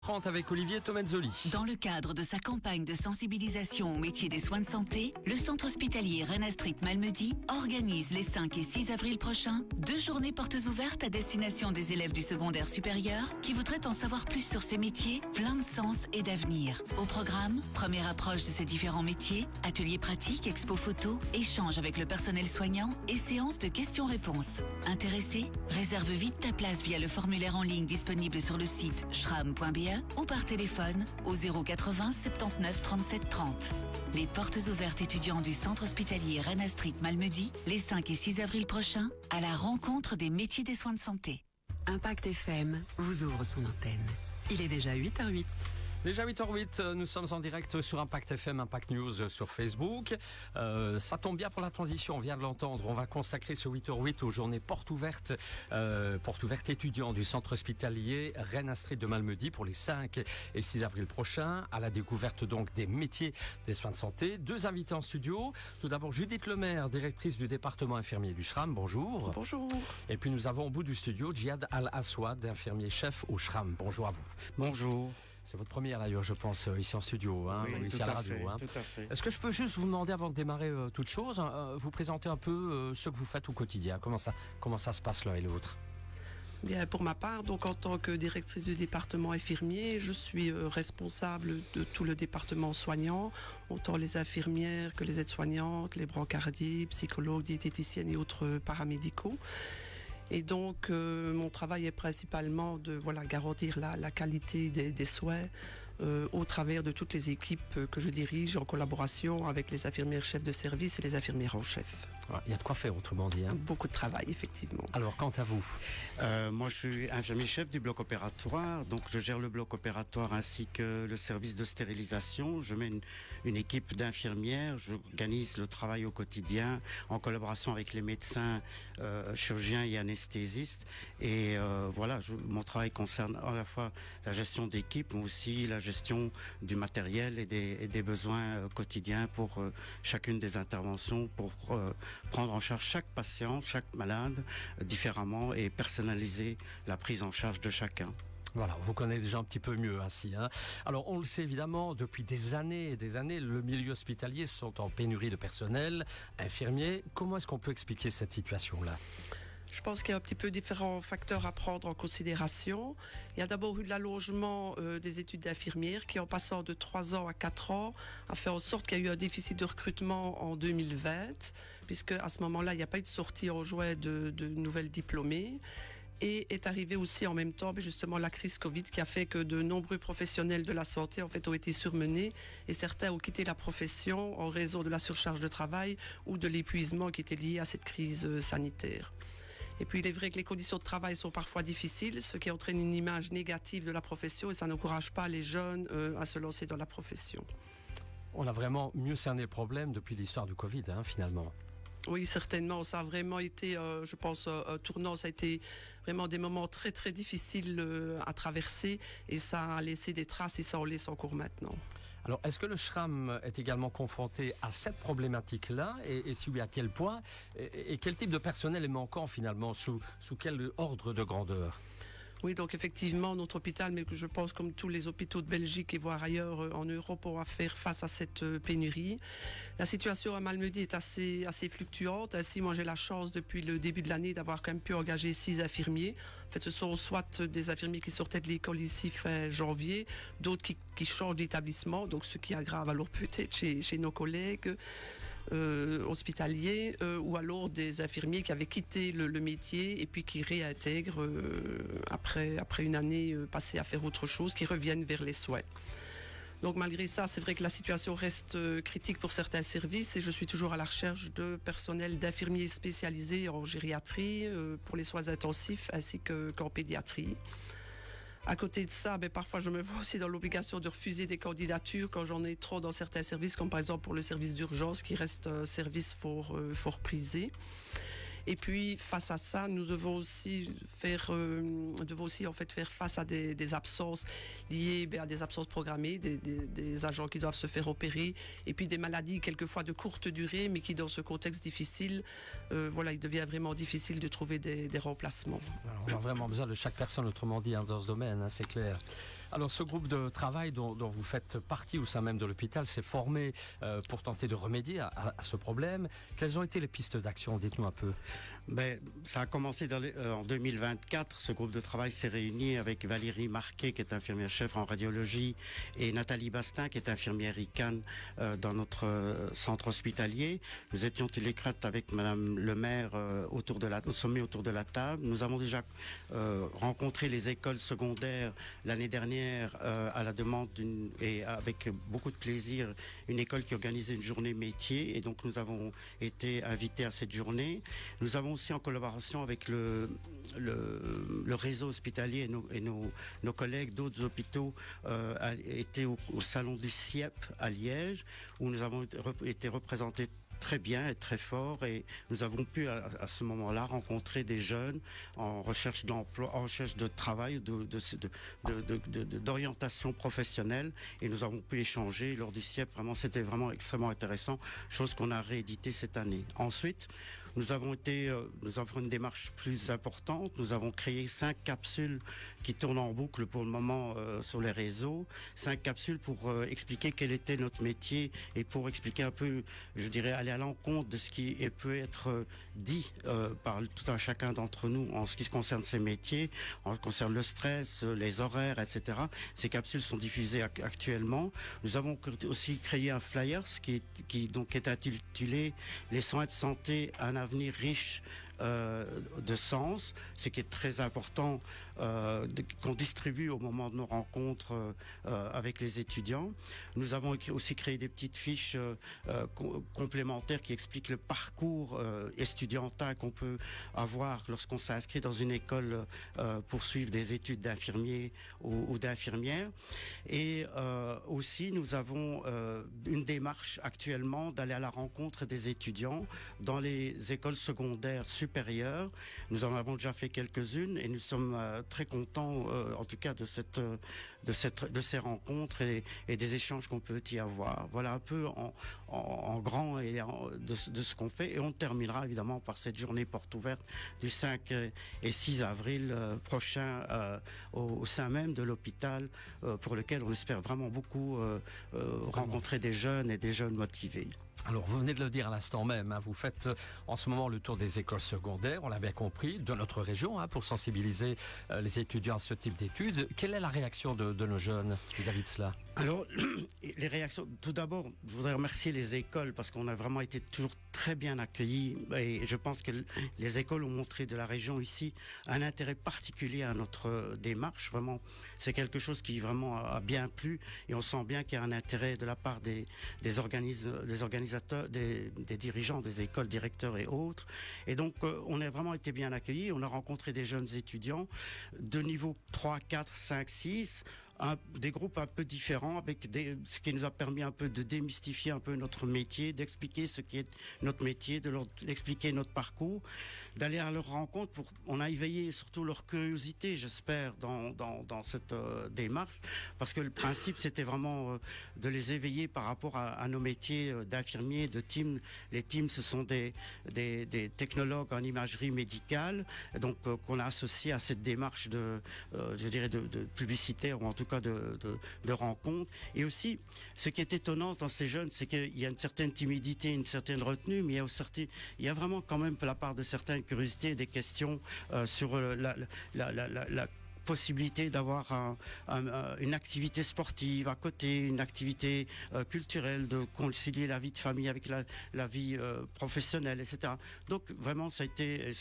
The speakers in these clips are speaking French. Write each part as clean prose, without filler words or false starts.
8h30 avec Olivier Tomazzoli. Dans le cadre de sa campagne de sensibilisation au métier des soins de santé, le centre hospitalier Rennes-Astrid Malmedy organise les 5 et 6 avril prochains 2 journées portes ouvertes à destination des élèves du secondaire supérieur qui voudraient en savoir plus sur ces métiers pleins de sens et d'avenir. Au programme, première approche de ces différents métiers, ateliers pratiques, expo photos, échanges avec le personnel soignant et séances de questions-réponses. Intéressé? Réserve vite ta place via le formulaire en ligne disponible sur le site schram.be ou par téléphone au 080 79 37 30. Les portes ouvertes étudiants du centre hospitalier Rennes-Astrid Malmedy, les 5 et 6 avril prochains, à la rencontre des métiers des soins de santé. Impact FM vous ouvre son antenne. Il est déjà 8h08. Déjà 8h08, nous sommes en direct sur Impact FM, Impact News sur Facebook. Ça tombe bien pour la transition, on vient de l'entendre. On va consacrer ce 8h08 aux journées portes ouvertes étudiants du centre hospitalier Rennes-Astrid de Malmedy pour les 5 et 6 avril prochains, à la découverte donc des métiers des soins de santé. 2 invités en studio. Tout d'abord Judith Lemaire, directrice du département infirmier du SRAM. Bonjour. Bonjour. Et puis nous avons au bout du studio Djihad Al-Aswad, infirmier chef au SRAM. Bonjour à vous. Bonjour. C'est votre première d'ailleurs, je pense, ici en studio, oui, ici à la radio. Tout à fait. Est-ce que je peux juste vous demander, avant de démarrer toute chose, vous présenter un peu ce que vous faites au quotidien? Comment ça se passe l'un et l'autre? Bien, pour ma part, donc en tant que directrice du département infirmier, je suis responsable de tout le département soignant, autant les infirmières que les aides-soignantes, les brancardiers, psychologues, diététiciennes et autres paramédicaux. Et donc, mon travail est principalement de garantir la qualité des soins au travers de toutes les équipes que je dirige en collaboration avec les infirmières chefs de service et les infirmières en chef. Il y a de quoi faire, autrement dit. Beaucoup de travail, effectivement. Alors, quant à vous? Moi, je suis infirmier chef du bloc opératoire, donc je gère le bloc opératoire ainsi que le service de stérilisation. Je mets une équipe d'infirmières, j'organise le travail au quotidien en collaboration avec les médecins, chirurgiens et anesthésistes. Et mon travail concerne à la fois la gestion d'équipe, mais aussi la gestion du matériel et des besoins quotidiens pour chacune des interventions, pour prendre en charge chaque patient, chaque malade différemment et personnaliser la prise en charge de chacun. Voilà, on vous connaît déjà un petit peu mieux ainsi. Alors, on le sait évidemment, depuis des années et des années, le milieu hospitalier sont en pénurie de personnel, infirmiers. Comment est-ce qu'on peut expliquer cette situation-là ? Je pense qu'il y a un petit peu différents facteurs à prendre en considération. Il y a d'abord eu l'allongement des études d'infirmières qui, en passant de 3 ans à 4 ans, a fait en sorte qu'il y a eu un déficit de recrutement en 2020, puisque à ce moment-là, il n'y a pas eu de sortie en juin de nouvelles diplômées. Et est arrivé aussi en même temps, justement, la crise Covid qui a fait que de nombreux professionnels de la santé, en fait, ont été surmenés et certains ont quitté la profession en raison de la surcharge de travail ou de l'épuisement qui était lié à cette crise sanitaire. Et puis il est vrai que les conditions de travail sont parfois difficiles, ce qui entraîne une image négative de la profession et ça n'encourage pas les jeunes à se lancer dans la profession. On a vraiment mieux cerné le problème depuis l'histoire du Covid, finalement. Oui, certainement. Ça a vraiment été, je pense, un tournant. Ça a été vraiment des moments très, très difficiles à traverser et ça a laissé des traces et ça en laisse encore maintenant. Alors, est-ce que le SRAM est également confronté à cette problématique-là et si oui, à quel point et quel type de personnel est manquant finalement, sous quel ordre de grandeur? Oui, donc effectivement, notre hôpital, mais que je pense comme tous les hôpitaux de Belgique et voire ailleurs en Europe, on va faire face à cette pénurie. La situation à Malmedy est assez fluctuante. Ainsi, moi, j'ai la chance depuis le début de l'année d'avoir quand même pu engager 6 infirmiers. En fait, ce sont soit des infirmiers qui sortaient de l'école ici fin janvier, d'autres qui changent d'établissement, donc ce qui aggrave alors peut-être chez nos collègues hospitaliers, ou alors des infirmiers qui avaient quitté le métier et puis qui réintègrent après une année passée à faire autre chose, qui reviennent vers les soins. Donc malgré ça, c'est vrai que la situation reste critique pour certains services et je suis toujours à la recherche de personnel d'infirmiers spécialisés en gériatrie, pour les soins intensifs ainsi qu'en pédiatrie. À côté de ça, parfois je me vois aussi dans l'obligation de refuser des candidatures quand j'en ai trop dans certains services, comme par exemple pour le service d'urgence qui reste un service fort prisé. Et puis face à ça, nous devons aussi faire face à des absences liées à des absences programmées, des agents qui doivent se faire opérer, et puis des maladies quelquefois de courte durée, mais qui dans ce contexte difficile, il devient vraiment difficile de trouver des remplacements. Alors, on a vraiment besoin de chaque personne, autrement dit, dans ce domaine, c'est clair. Alors ce groupe de travail dont vous faites partie au sein même de l'hôpital s'est formé pour tenter de remédier à ce problème. Quelles ont été les pistes d'action? Dites-nous un peu. Ça a commencé en 2024. Ce groupe de travail s'est réuni avec Valérie Marquet, qui est infirmière-chef en radiologie, et Nathalie Bastin, qui est infirmière ICANN dans notre centre hospitalier. Nous étions tous les quatre avec Madame le maire au sommet autour de la table. Nous avons déjà rencontré les écoles secondaires l'année dernière à la demande et avec beaucoup de plaisir, une école qui organisait une journée métier, et donc nous avons été invités à cette journée. Nous avons aussi, en collaboration avec le réseau hospitalier et nos collègues d'autres hôpitaux, été au salon du CIEP à Liège, où nous avons été représentés très bien et très fort, et nous avons pu à ce moment-là rencontrer des jeunes en recherche d'emploi, en recherche de travail, d'orientation professionnelle, et nous avons pu échanger lors du CIEP. Vraiment, c'était vraiment extrêmement intéressant, chose qu'on a réédité cette année. Ensuite, nous avons une démarche plus importante. Nous avons créé 5 capsules qui tournent en boucle pour le moment sur les réseaux. 5 capsules pour expliquer quel était notre métier et pour expliquer un peu, je dirais, aller à l'encontre de ce qui peut être dit par tout un chacun d'entre nous en ce qui concerne ces métiers, en ce qui concerne le stress, les horaires, etc. Ces capsules sont diffusées actuellement. Nous avons aussi créé un flyer qui est intitulé « Les soins de santé, un avenir riche de sens », ce qui est très important qu'on distribue au moment de nos rencontres avec les étudiants. Nous avons aussi créé des petites fiches complémentaires qui expliquent le parcours estudiantin qu'on peut avoir lorsqu'on s'inscrit dans une école pour suivre des études d'infirmier ou d'infirmière. Et aussi, nous avons une démarche actuellement d'aller à la rencontre des étudiants dans les écoles secondaires supérieures. Nous en avons déjà fait quelques-unes, et nous sommes très contents, en tout cas, de ces rencontres et des échanges qu'on peut y avoir. Voilà un peu en grand de ce qu'on fait, et on terminera évidemment par cette journée porte ouverte du 5 et 6 avril prochain au sein même de l'hôpital, pour lequel on espère vraiment beaucoup rencontrer des jeunes et des jeunes motivés. Alors, vous venez de le dire à l'instant même, vous faites en ce moment le tour des écoles secondaires, on l'a bien compris, de notre région, pour sensibiliser les étudiants à ce type d'études. Quelle est la réaction de nos jeunes vis-à-vis de cela? Alors, les réactions, tout d'abord, je voudrais remercier les écoles, parce qu'on a vraiment été toujours très bien accueillis, et je pense que les écoles ont montré de la région ici un intérêt particulier à notre démarche. Vraiment, c'est quelque chose qui vraiment a bien plu, et on sent bien qu'il y a un intérêt de la part des organisateurs, des dirigeants des écoles, directeurs et autres. Et donc, on a vraiment été bien accueillis. On a rencontré des jeunes étudiants de niveau 3, 4, 5, 6, des groupes un peu différents, avec ce qui nous a permis un peu de démystifier un peu notre métier, d'expliquer ce qui est notre métier, d'expliquer notre parcours, d'aller à leur rencontre. On a éveillé surtout leur curiosité, j'espère, dans cette démarche, parce que le principe, c'était vraiment de les éveiller par rapport à nos métiers d'infirmiers, de team. Les teams, ce sont des technologues en imagerie médicale, donc qu'on a associé à cette démarche de publicitaire, ou en tout cas de rencontres. Et aussi, ce qui est étonnant dans ces jeunes, c'est qu'il y a une certaine timidité, une certaine retenue, mais il y a vraiment quand même, de la part de certaines curiosités, des questions sur la possibilité d'avoir une activité sportive à côté, une activité culturelle, de concilier la vie de famille avec la vie professionnelle, etc. Donc vraiment, c'est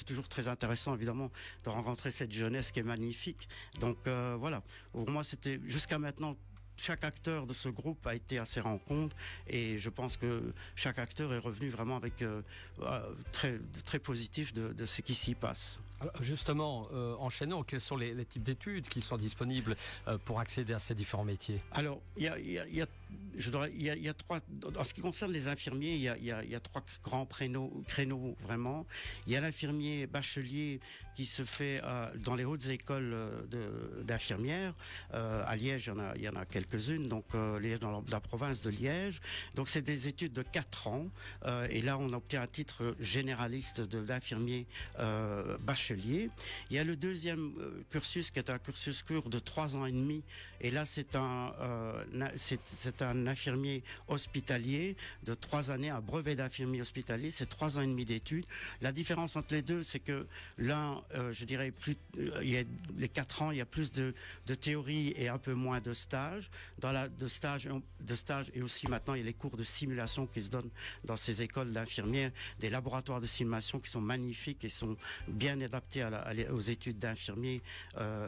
toujours très intéressant, évidemment, de rencontrer cette jeunesse qui est magnifique. Donc voilà, pour moi, c'était jusqu'à maintenant, chaque acteur de ce groupe a été à ces rencontres, et je pense que chaque acteur est revenu vraiment avec très positif de ce qui s'y passe. Justement, enchaînons, quels sont les types d'études qui sont disponibles pour accéder à ces différents métiers? Alors, il y a trois, en ce qui concerne les infirmiers, il y a 3 grands créneaux vraiment. Il y a l'infirmier bachelier qui se fait dans les hautes écoles d'infirmières. À Liège, il y en a quelques quelques-unes, donc Liège dans la province de Liège. Donc c'est des études de 4 ans et là on obtient un titre généraliste d'infirmier bachelier. Il y a le deuxième cursus qui est un cursus court de 3 ans et demi et là c'est un infirmier hospitalier de 3 années, un brevet d'infirmier hospitalier, c'est 3 ans et demi d'études. La différence entre les deux, c'est que l'un, je dirais, il y a les 4 ans, il y a plus de théorie et un peu moins de stage. De stage et aussi maintenant, il y a les cours de simulation qui se donnent dans ces écoles d'infirmières, des laboratoires de simulation qui sont magnifiques et sont bien adaptés aux études d'infirmier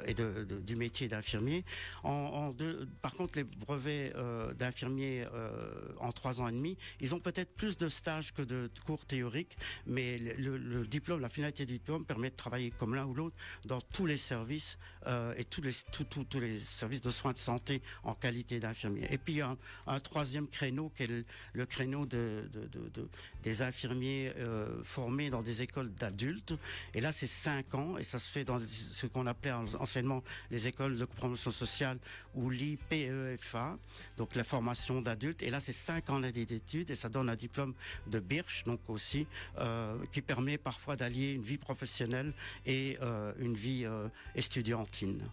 et du métier d'infirmier. Par contre, les brevets d'infirmiers en 3 ans et demi, ils ont peut-être plus de stages que de cours théoriques, mais le diplôme, la finalité du diplôme permet de travailler comme l'un ou l'autre dans tous les services et tous les services de soins de santé en qualité d'infirmier. Et puis il y a un troisième créneau qui est le créneau des infirmiers formés dans des écoles d'adultes. Et là c'est 5 ans et ça se fait dans ce qu'on appelait anciennement les écoles de promotion sociale ou l'IPEFA, donc la formation d'adultes. Et là c'est 5 ans d'études et ça donne un diplôme de Birch, donc aussi qui permet parfois d'allier une vie professionnelle et une vie estudiantine.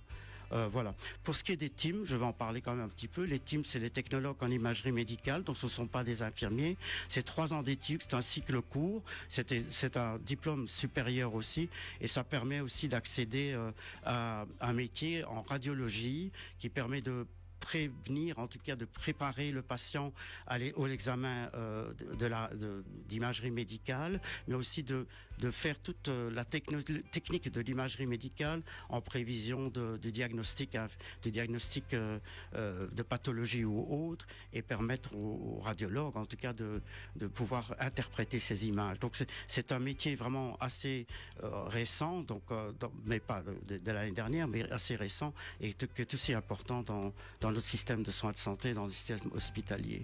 Voilà. Pour ce qui est des teams, je vais en parler quand même un petit peu. Les teams, c'est les technologues en imagerie médicale, donc ce ne sont pas des infirmiers. C'est 3 ans d'études, c'est un cycle court, c'est un diplôme supérieur aussi, et ça permet aussi d'accéder à un métier en radiologie qui permet de prévenir, en tout cas de préparer le patient à aux examens d'imagerie médicale, mais aussi de faire toute la technique de l'imagerie médicale en prévision du diagnostic de pathologie ou autre, et permettre aux radiologues, en tout cas, de pouvoir interpréter ces images. Donc c'est un métier vraiment assez récent, donc, mais pas de l'année dernière, mais assez récent, et qui est aussi important dans notre système de soins de santé, dans le système hospitalier.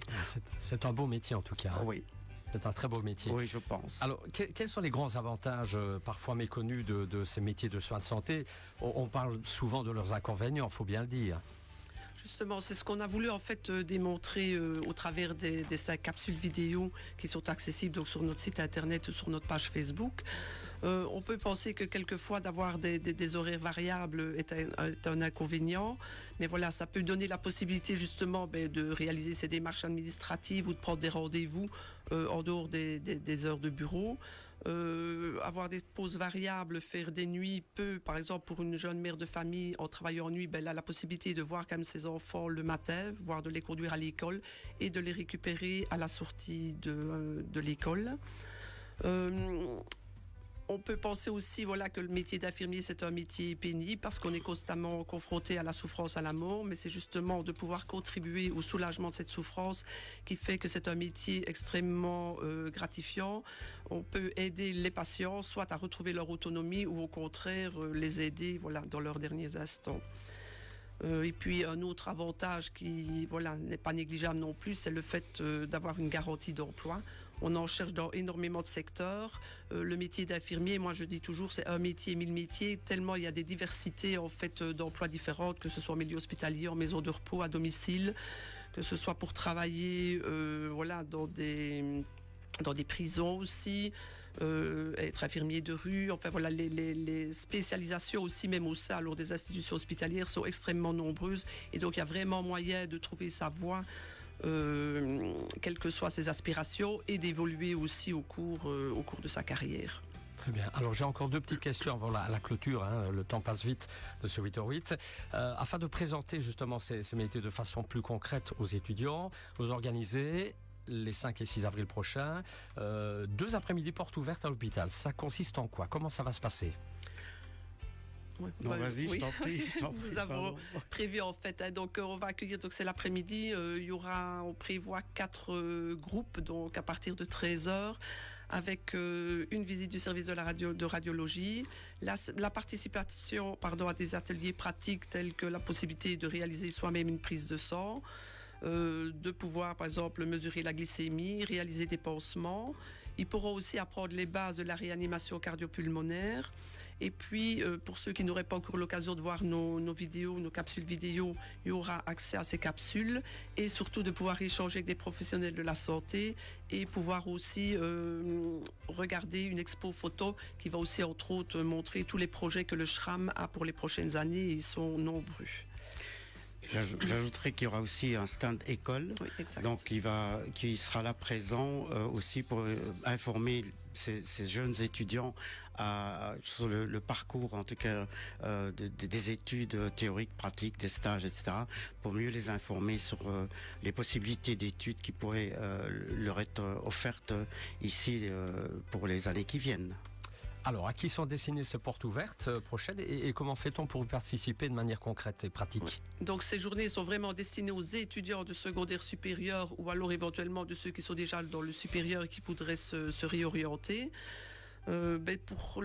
C'est un beau métier en tout cas. Oui. C'est un très beau métier. Oui, je pense. Alors, quels sont les grands avantages parfois méconnus de ces métiers de soins de santé? On parle souvent de leurs inconvénients, il faut bien le dire. Justement, c'est ce qu'on a voulu en fait démontrer au travers des 5 capsules vidéo qui sont accessibles donc sur notre site internet ou sur notre page Facebook. On peut penser que quelquefois d'avoir des horaires variables est un inconvénient, mais voilà, ça peut donner la possibilité justement de réaliser ces démarches administratives ou de prendre des rendez-vous en dehors des heures de bureau. Avoir des pauses variables, faire des nuits par exemple pour une jeune mère de famille en travaillant en nuit, elle a la possibilité de voir quand même ses enfants le matin, voire de les conduire à l'école et de les récupérer à la sortie de l'école. On peut penser aussi que le métier d'infirmier, c'est un métier pénible parce qu'on est constamment confronté à la souffrance, à la mort, mais c'est justement de pouvoir contribuer au soulagement de cette souffrance qui fait que c'est un métier extrêmement gratifiant. On peut aider les patients soit à retrouver leur autonomie ou au contraire les aider dans leurs derniers instants. Et puis un autre avantage qui n'est pas négligeable non plus, c'est le fait d'avoir une garantie d'emploi. On en cherche dans énormément de secteurs. Le métier d'infirmier, moi je dis toujours, c'est un métier, 1000 métiers, tellement il y a des diversités en fait d'emplois différentes, que ce soit en milieu hospitalier, en maison de repos, à domicile, que ce soit pour travailler dans des prisons aussi, être infirmier de rue, enfin les spécialisations aussi même au sein des institutions hospitalières sont extrêmement nombreuses et donc il y a vraiment moyen de trouver sa voie quelles que soient ses aspirations et d'évoluer aussi au cours de sa carrière. Très bien. Alors j'ai encore 2 petites questions avant la clôture, le temps passe vite de ce 8h08. Afin de présenter justement ces métiers de façon plus concrète aux étudiants, vous organisez les 5 et 6 avril prochains 2 après-midi portes ouvertes à l'hôpital. Ça consiste en quoi? Comment ça va se passer? Non, vas-y, oui. Je t'en prie. Nous avons prévu en fait, donc on va accueillir, donc c'est l'après-midi, on prévoit 4 groupes, donc à partir de 13h, avec une visite du service de radiologie, la participation à des ateliers pratiques tels que la possibilité de réaliser soi-même une prise de sang, de pouvoir par exemple mesurer la glycémie, réaliser des pansements. Ils pourront aussi apprendre les bases de la réanimation cardiopulmonaire Et puis, pour ceux qui n'auraient pas encore l'occasion de voir nos vidéos, nos capsules vidéo, il y aura accès à ces capsules et surtout de pouvoir échanger avec des professionnels de la santé et pouvoir aussi regarder une expo photo qui va aussi, entre autres, montrer tous les projets que le SRAM a pour les prochaines années et ils sont nombreux. J'ajouterais qu'il y aura aussi un stand école, Oui, exact. donc qui sera là présent aussi pour informer ces jeunes étudiants sur le parcours, en tout cas des études théoriques, pratiques, des stages, etc., pour mieux les informer sur les possibilités d'études qui pourraient leur être offertes ici pour les années qui viennent. Alors, à qui sont destinées ces portes ouvertes prochaines et comment fait-on pour y participer de manière concrète et pratique? Oui. Donc ces journées sont vraiment destinées aux étudiants de secondaire supérieur ou alors éventuellement de ceux qui sont déjà dans le supérieur et qui voudraient se réorienter. Pour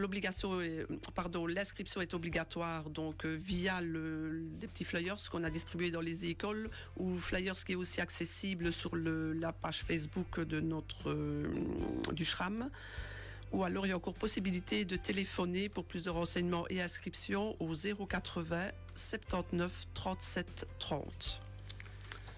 l'inscription est obligatoire donc via les petits flyers qu'on a distribués dans les écoles ou flyers qui est aussi accessible sur la page Facebook de du SRAM. Ou alors il y a encore possibilité de téléphoner pour plus de renseignements et inscriptions au 080 79 37 30.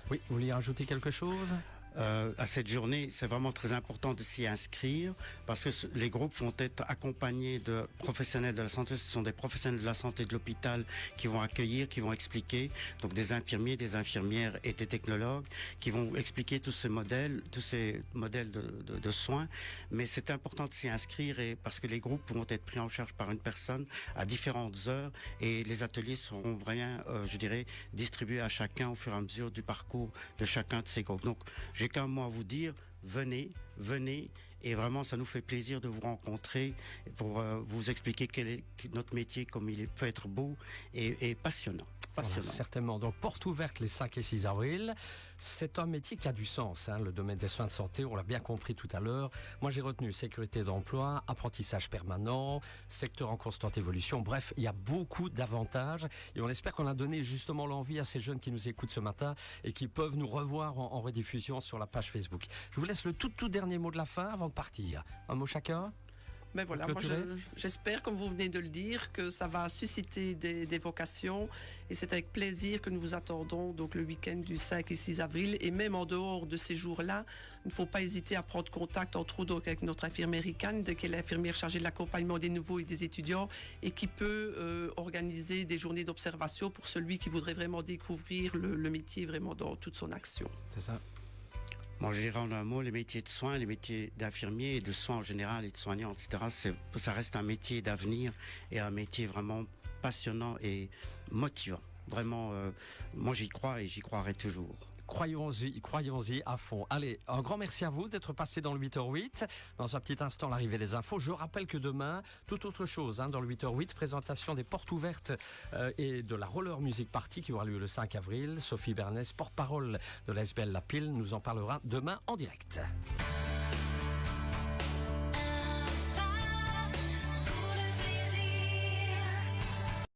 Oui, vous vouliez rajouter quelque chose? À cette journée, c'est vraiment très important de s'y inscrire parce que les groupes vont être accompagnés de professionnels de la santé. Ce sont des professionnels de la santé de l'hôpital qui vont accueillir, qui vont expliquer, donc des infirmiers, des infirmières et des technologues qui vont expliquer tous ces modèles de soins. Mais c'est important de s'y inscrire parce que les groupes vont être pris en charge par une personne à différentes heures et les ateliers seront vraiment, je dirais, distribués à chacun au fur et à mesure du parcours de chacun de ces groupes. Donc, j'ai qu'un mot à vous dire, venez, et vraiment ça nous fait plaisir de vous rencontrer pour vous expliquer quel est notre métier, comme il peut être beau et passionnant. Voilà, certainement. Donc, porte ouverte les 5 et 6 avril. C'est un métier qui a du sens, le domaine des soins de santé, on l'a bien compris tout à l'heure. Moi, j'ai retenu sécurité d'emploi, apprentissage permanent, secteur en constante évolution. Bref, il y a beaucoup d'avantages et on espère qu'on a donné justement l'envie à ces jeunes qui nous écoutent ce matin et qui peuvent nous revoir en rediffusion sur la page Facebook. Je vous laisse le tout dernier mot de la fin avant de partir. Un mot chacun? Mais voilà, moi j'espère, comme vous venez de le dire, que ça va susciter des vocations et c'est avec plaisir que nous vous attendons donc le week-end du 5 et 6 avril et même en dehors de ces jours-là, il ne faut pas hésiter à prendre contact entre autres donc, avec notre infirmière ICANN, qui est l'infirmière chargée de l'accompagnement des nouveaux et des étudiants et qui peut organiser des journées d'observation pour celui qui voudrait vraiment découvrir le métier vraiment dans toute son action. C'est ça. Moi, je dirais en un mot, les métiers de soins, les métiers d'infirmiers et de soins en général et de soignants, etc., ça reste un métier d'avenir et un métier vraiment passionnant et motivant. Vraiment, moi j'y crois et j'y croirai toujours. Croyons-y à fond. Allez, un grand merci à vous d'être passé dans le 8h08. Dans un petit instant, l'arrivée des infos. Je rappelle que demain, tout autre chose dans le 8h08, présentation des portes ouvertes et de la Roller Music Party qui aura lieu le 5 avril. Sophie Bernès, porte-parole de la SBL La Pile, nous en parlera demain en direct.